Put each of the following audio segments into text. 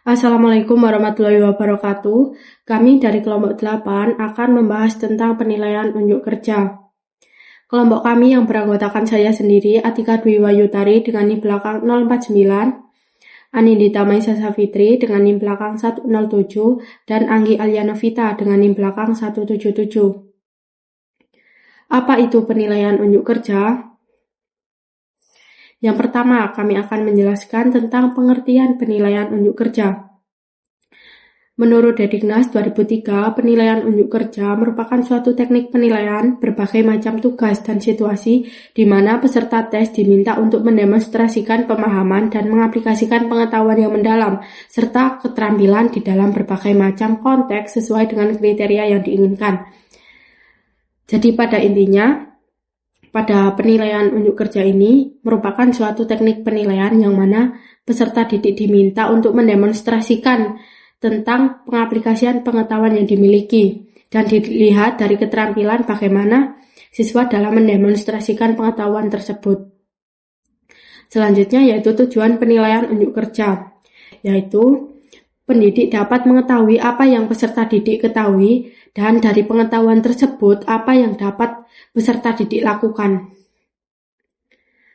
Assalamualaikum warahmatullahi wabarakatuh. Kami dari kelompok 8 akan membahas tentang penilaian unjuk kerja. Kelompok kami yang beranggotakan saya sendiri, Atika Dwi Wayutari dengan NIM belakang 049, Anindita Maisa Safitri dengan NIM belakang 107, dan Anggi Alianovita dengan NIM belakang 177. Apa itu penilaian unjuk kerja? Yang pertama, kami akan menjelaskan tentang pengertian penilaian unjuk kerja. Menurut Dediknas 2003, penilaian unjuk kerja merupakan suatu teknik penilaian berbagai macam tugas dan situasi di mana peserta tes diminta untuk mendemonstrasikan pemahaman dan mengaplikasikan pengetahuan yang mendalam, serta keterampilan di dalam berbagai macam konteks sesuai dengan kriteria yang diinginkan. Jadi pada intinya, pada penilaian unjuk kerja ini merupakan suatu teknik penilaian yang mana peserta didik diminta untuk mendemonstrasikan tentang pengaplikasian pengetahuan yang dimiliki dan dilihat dari keterampilan bagaimana siswa dalam mendemonstrasikan pengetahuan tersebut. Selanjutnya yaitu tujuan penilaian unjuk kerja, yaitu pendidik dapat mengetahui apa yang peserta didik ketahui dan dari pengetahuan tersebut apa yang dapat peserta didik lakukan.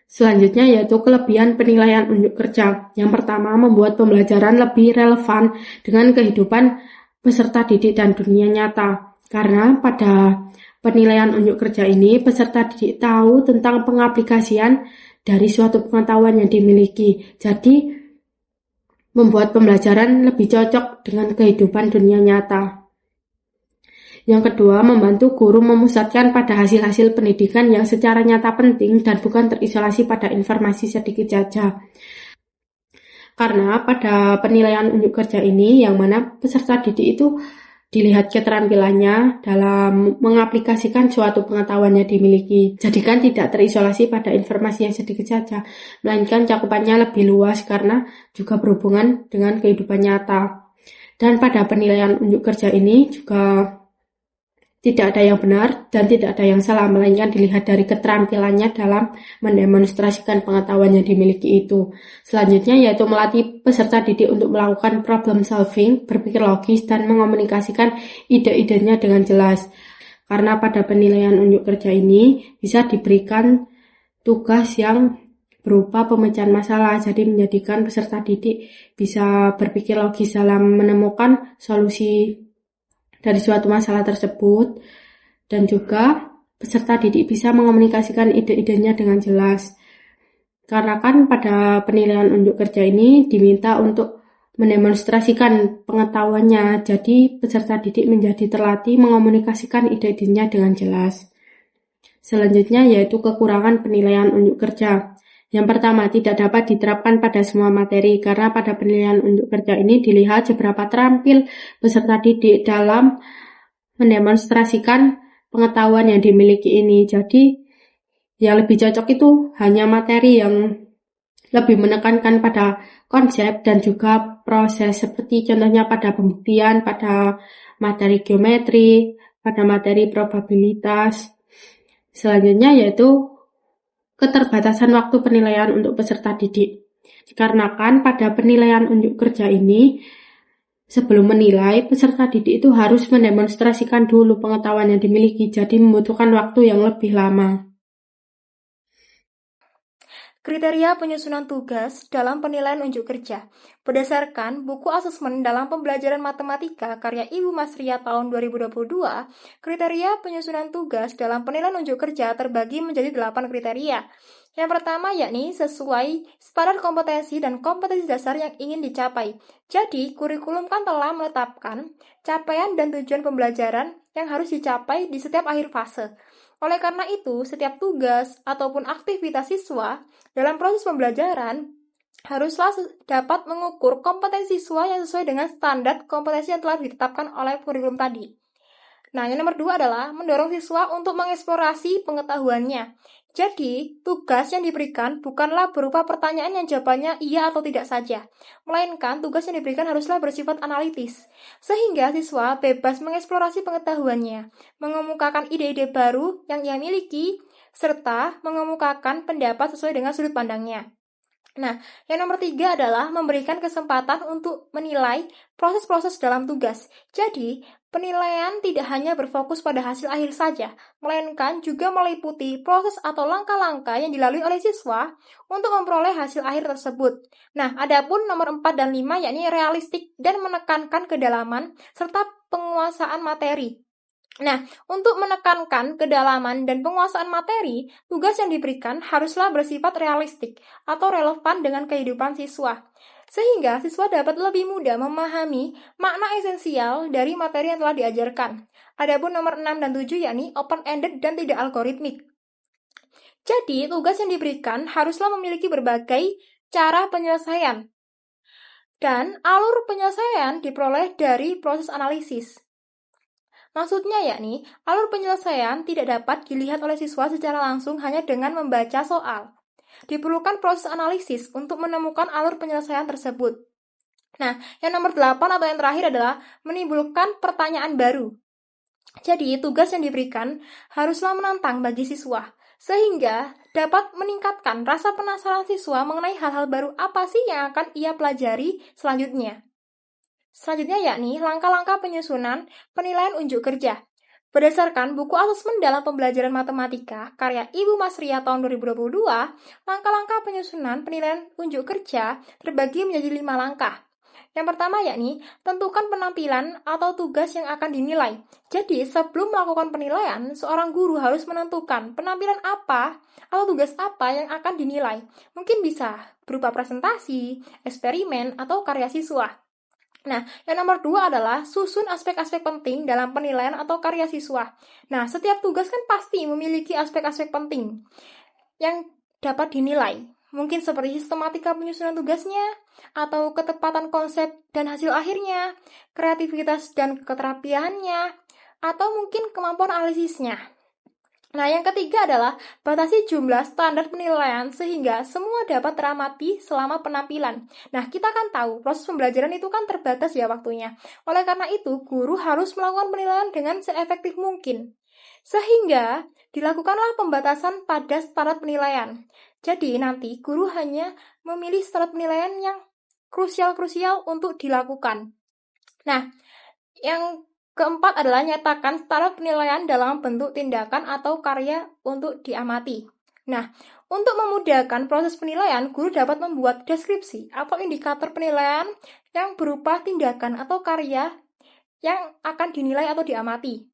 Selanjutnya yaitu kelebihan penilaian unjuk kerja. Yang pertama, membuat pembelajaran lebih relevan dengan kehidupan peserta didik dan dunia nyata. Karena pada penilaian unjuk kerja ini, peserta didik tahu tentang pengaplikasian dari suatu pengetahuan yang dimiliki. Jadi, membuat pembelajaran lebih cocok dengan kehidupan dunia nyata. Yang kedua, membantu guru memusatkan pada hasil-hasil pendidikan yang secara nyata penting dan bukan terisolasi pada informasi sedikit saja. Karena pada penilaian unjuk kerja ini, yang mana peserta didik itu dilihat keterampilannya dalam mengaplikasikan suatu pengetahuan yang dimiliki. Jadi kan tidak terisolasi pada informasi yang sedikit saja, melainkan cakupannya lebih luas karena juga berhubungan dengan kehidupan nyata. Dan pada penilaian unjuk kerja ini juga tidak ada yang benar dan tidak ada yang salah, melainkan dilihat dari keterampilannya dalam mendemonstrasikan pengetahuan yang dimiliki itu. Selanjutnya yaitu melatih peserta didik untuk melakukan problem solving, berpikir logis, dan mengomunikasikan ide-idenya dengan jelas. Karena pada penilaian unjuk kerja ini bisa diberikan tugas yang berupa pemecahan masalah, jadi menjadikan peserta didik bisa berpikir logis dalam menemukan solusi dari suatu masalah tersebut, dan juga peserta didik bisa mengomunikasikan ide-idenya dengan jelas. Karena kan pada penilaian unjuk kerja ini diminta untuk mendemonstrasikan pengetahuannya, jadi peserta didik menjadi terlatih mengomunikasikan ide-idenya dengan jelas. Selanjutnya yaitu kekurangan penilaian unjuk kerja. Yang pertama, tidak dapat diterapkan pada semua materi karena pada penilaian unjuk kerja ini dilihat seberapa terampil peserta didik dalam mendemonstrasikan pengetahuan yang dimiliki ini. Jadi, yang lebih cocok itu hanya materi yang lebih menekankan pada konsep dan juga proses, seperti contohnya pada pembuktian, pada materi geometri, pada materi probabilitas. Selanjutnya yaitu keterbatasan waktu penilaian untuk peserta didik. Dikarenakan pada penilaian unjuk kerja ini, sebelum menilai, peserta didik itu harus mendemonstrasikan dulu pengetahuan yang dimiliki, jadi membutuhkan waktu yang lebih lama. Kriteria penyusunan tugas dalam penilaian unjuk kerja. Berdasarkan buku asesmen dalam pembelajaran matematika karya Ibu Masria tahun 2022, kriteria penyusunan tugas dalam penilaian unjuk kerja terbagi menjadi 8 kriteria. Yang pertama yakni sesuai standar kompetensi dan kompetensi dasar yang ingin dicapai. Jadi, kurikulum kan telah menetapkan capaian dan tujuan pembelajaran yang harus dicapai di setiap akhir fase. Oleh karena itu, setiap tugas ataupun aktivitas siswa dalam proses pembelajaran haruslah dapat mengukur kompetensi siswa yang sesuai dengan standar kompetensi yang telah ditetapkan oleh kurikulum tadi. Nah, yang nomor 2 adalah mendorong siswa untuk mengeksplorasi pengetahuannya. Jadi, tugas yang diberikan bukanlah berupa pertanyaan yang jawabannya iya atau tidak saja, melainkan tugas yang diberikan haruslah bersifat analitis, sehingga siswa bebas mengeksplorasi pengetahuannya, mengemukakan ide-ide baru yang ia miliki, serta mengemukakan pendapat sesuai dengan sudut pandangnya. Nah, yang nomor 3 adalah memberikan kesempatan untuk menilai proses-proses dalam tugas. Jadi, penilaian tidak hanya berfokus pada hasil akhir saja, melainkan juga meliputi proses atau langkah-langkah yang dilalui oleh siswa untuk memperoleh hasil akhir tersebut. Nah, adapun nomor 4 dan 5 yakni realistik dan menekankan kedalaman serta penguasaan materi. Nah, untuk menekankan kedalaman dan penguasaan materi, tugas yang diberikan haruslah bersifat realistik atau relevan dengan kehidupan siswa, sehingga siswa dapat lebih mudah memahami makna esensial dari materi yang telah diajarkan. Adapun nomor 6 dan 7 yakni open-ended dan tidak algoritmik. Jadi, tugas yang diberikan haruslah memiliki berbagai cara penyelesaian, dan alur penyelesaian diperoleh dari proses analisis. Maksudnya yakni, alur penyelesaian tidak dapat dilihat oleh siswa secara langsung hanya dengan membaca soal. Diperlukan proses analisis untuk menemukan alur penyelesaian tersebut. Nah, yang nomor 8 atau yang terakhir adalah menimbulkan pertanyaan baru. Jadi, tugas yang diberikan haruslah menantang bagi siswa, sehingga dapat meningkatkan rasa penasaran siswa mengenai hal-hal baru apa sih yang akan ia pelajari selanjutnya. Selanjutnya yakni langkah-langkah penyusunan penilaian unjuk kerja. Berdasarkan buku asesmen dalam pembelajaran matematika karya Ibu Masria tahun 2022, langkah-langkah penyusunan penilaian unjuk kerja terbagi menjadi 5 langkah. Yang pertama yakni tentukan penampilan atau tugas yang akan dinilai. Jadi, sebelum melakukan penilaian, seorang guru harus menentukan penampilan apa atau tugas apa yang akan dinilai. Mungkin bisa berupa presentasi, eksperimen, atau karya siswa. Nah, yang nomor 2 adalah susun aspek-aspek penting dalam penilaian atau karya siswa. Nah, setiap tugas kan pasti memiliki aspek-aspek penting yang dapat dinilai. Mungkin seperti sistematika penyusunan tugasnya, atau ketepatan konsep dan hasil akhirnya, kreativitas dan keterapiannya, atau mungkin kemampuan analisisnya. Nah, yang ketiga adalah batasi jumlah standar penilaian sehingga semua dapat teramati selama penampilan. Nah, kita kan tahu proses pembelajaran itu kan terbatas ya waktunya. Oleh karena itu, guru harus melakukan penilaian dengan seefektif mungkin. Sehingga dilakukanlah pembatasan pada standar penilaian. Jadi, nanti guru hanya memilih standar penilaian yang krusial-krusial untuk dilakukan. Nah, yang keempat adalah nyatakan standar penilaian dalam bentuk tindakan atau karya untuk diamati. Nah, untuk memudahkan proses penilaian, guru dapat membuat deskripsi atau indikator penilaian yang berupa tindakan atau karya yang akan dinilai atau diamati.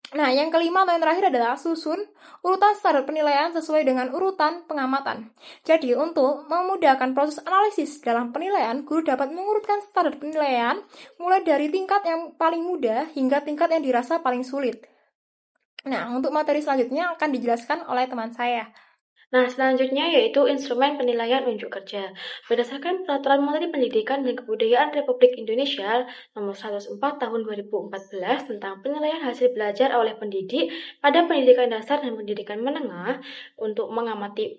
Nah, yang kelima atau yang terakhir adalah susun urutan standar penilaian sesuai dengan urutan pengamatan. Jadi, untuk memudahkan proses analisis dalam penilaian, guru dapat mengurutkan standar penilaian mulai dari tingkat yang paling mudah hingga tingkat yang dirasa paling sulit. Nah, untuk materi selanjutnya akan dijelaskan oleh teman saya. Nah, selanjutnya yaitu instrumen penilaian unjuk kerja. Berdasarkan Peraturan Menteri Pendidikan dan Kebudayaan Republik Indonesia Nomor 104 Tahun 2014 tentang penilaian hasil belajar oleh pendidik pada pendidikan dasar dan pendidikan menengah untuk mengamati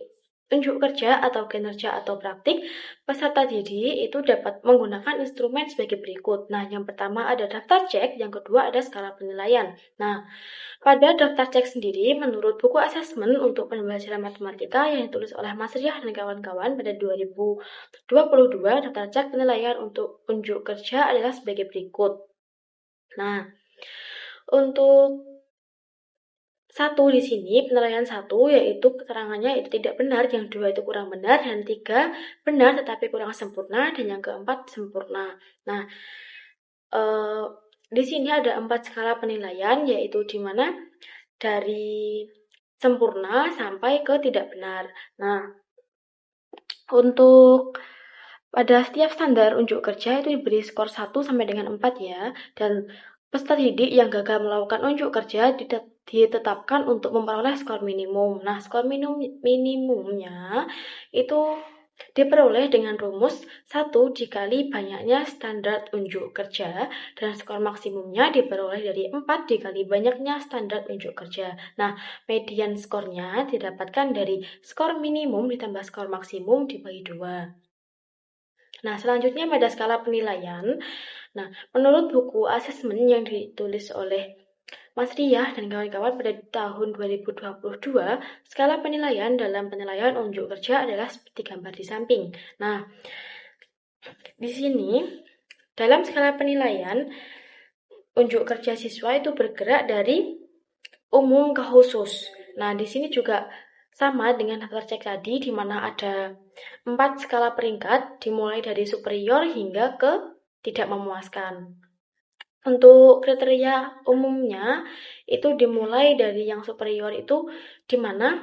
unjuk kerja atau kinerja atau praktik, peserta didik itu dapat menggunakan instrumen sebagai berikut. Nah, yang pertama ada daftar cek, yang kedua ada skala penilaian. Nah, pada daftar cek sendiri, menurut buku asesmen untuk pembelajaran matematika yang ditulis oleh Mas Riah dan kawan-kawan pada 2022, daftar cek penilaian untuk unjuk kerja adalah sebagai berikut. Nah, untuk satu di sini, penilaian 1 yaitu keterangannya itu tidak benar, yang 2 itu kurang benar, dan 3 benar tetapi kurang sempurna, dan yang keempat sempurna. Nah, di sini ada 4 skala penilaian, yaitu di mana dari sempurna sampai ke tidak benar. Nah, untuk pada setiap standar unjuk kerja itu diberi skor 1 sampai dengan 4 ya, dan peserta didik yang gagal melakukan unjuk kerja ditetapkan untuk memperoleh skor minimum. Nah, skor minimumnya itu diperoleh dengan rumus 1 dikali banyaknya standar unjuk kerja, dan skor maksimumnya diperoleh dari 4 dikali banyaknya standar unjuk kerja. Nah, median skornya didapatkan dari skor minimum ditambah skor maksimum dibagi 2. Nah, selanjutnya pada skala penilaian. Nah, menurut buku asesmen yang ditulis oleh Mas Riyah dan kawan-kawan, pada tahun 2022, skala penilaian dalam penilaian unjuk kerja adalah seperti gambar di samping. Nah, di sini dalam skala penilaian unjuk kerja siswa itu bergerak dari umum ke khusus. Nah, di sini juga sama dengan daftar cek tadi, di mana ada 4 skala peringkat, dimulai dari superior hingga ke tidak memuaskan. Untuk kriteria umumnya itu dimulai dari yang superior itu, di mana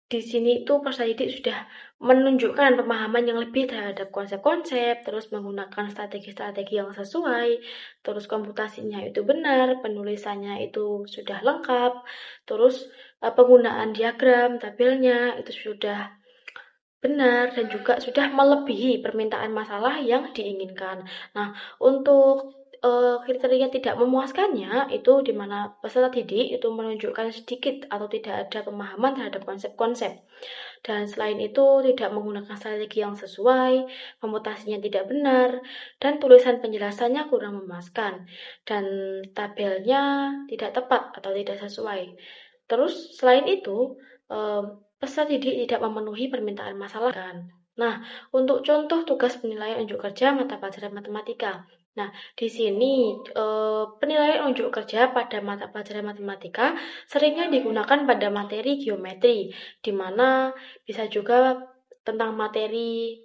di sini itu peserta didik sudah menunjukkan pemahaman yang lebih terhadap konsep-konsep, terus menggunakan strategi-strategi yang sesuai, terus komputasinya itu benar, penulisannya itu sudah lengkap, terus penggunaan diagram, tabelnya itu sudah benar, dan juga sudah melebihi permintaan masalah yang diinginkan. Nah, untuk kriteria tidak memuaskannya itu di mana peserta didik itu menunjukkan sedikit atau tidak ada pemahaman terhadap konsep-konsep. Dan selain itu tidak menggunakan strategi yang sesuai, komputasinya tidak benar, dan tulisan penjelasannya kurang memuaskan, dan tabelnya tidak tepat atau tidak sesuai. Terus selain itu, peserta didik tidak memenuhi permintaan masalah kan. Nah, untuk contoh tugas penilaian unjuk kerja mata pelajaran matematika. Nah, di sini penilaian unjuk kerja pada mata pelajaran matematika seringnya digunakan pada materi geometri, di mana bisa juga tentang materi,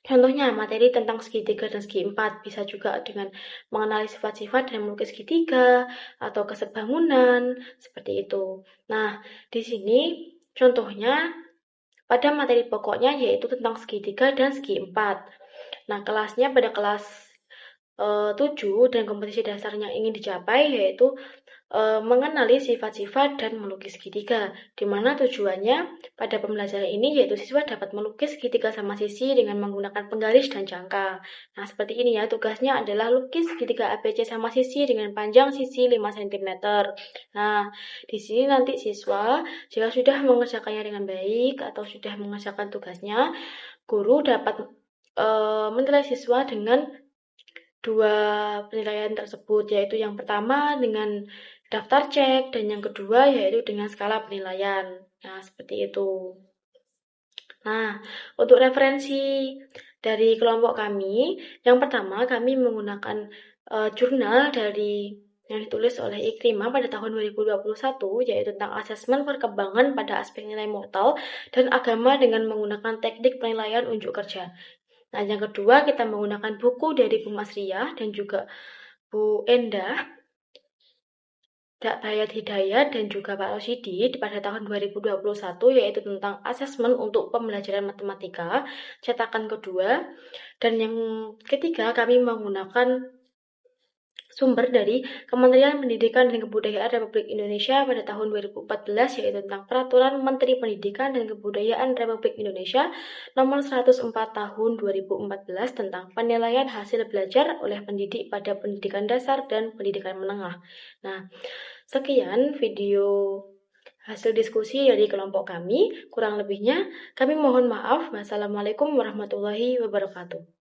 contohnya materi tentang segitiga dan segi empat, bisa juga dengan mengenali sifat-sifat dan melukis segitiga atau kesebangunan, seperti itu. Nah, di sini contohnya pada materi pokoknya yaitu tentang segitiga dan segi empat. Nah, kelasnya pada kelas 7 dan kompetisi dasarnya ingin dicapai yaitu mengenali sifat-sifat dan melukis segitiga, di mana tujuannya pada pembelajaran ini yaitu siswa dapat melukis segitiga sama sisi dengan menggunakan penggaris dan jangka. Nah, seperti ini ya, tugasnya adalah lukis segitiga ABC sama sisi dengan panjang sisi 5 cm. Nah, di sini nanti siswa jika sudah mengerjakannya dengan baik atau sudah mengerjakan tugasnya, guru dapat menilai siswa dengan 2 penilaian tersebut, yaitu yang pertama dengan daftar cek dan yang kedua yaitu dengan skala penilaian. Nah, seperti itu. Nah, untuk referensi dari kelompok kami, yang pertama kami menggunakan jurnal dari yang ditulis oleh Ikrimah pada tahun 2021, yaitu tentang asesmen perkembangan pada aspek nilai mortal dan agama dengan menggunakan teknik penilaian unjuk kerja. Nah, yang kedua kita menggunakan buku dari Bu Masriyah dan juga Bu Endah, Dak Bayat Hidayat dan juga Pak Rosidi pada tahun 2021, yaitu tentang asesmen untuk pembelajaran matematika, cetakan kedua. Dan yang ketiga kami menggunakan sumber dari Kementerian Pendidikan dan Kebudayaan Republik Indonesia pada tahun 2014, yaitu tentang Peraturan Menteri Pendidikan dan Kebudayaan Republik Indonesia nomor 104 tahun 2014 tentang penilaian hasil belajar oleh pendidik pada pendidikan dasar dan pendidikan menengah. Nah, sekian video hasil diskusi dari kelompok kami. Kurang lebihnya kami mohon maaf. Wassalamualaikum warahmatullahi wabarakatuh.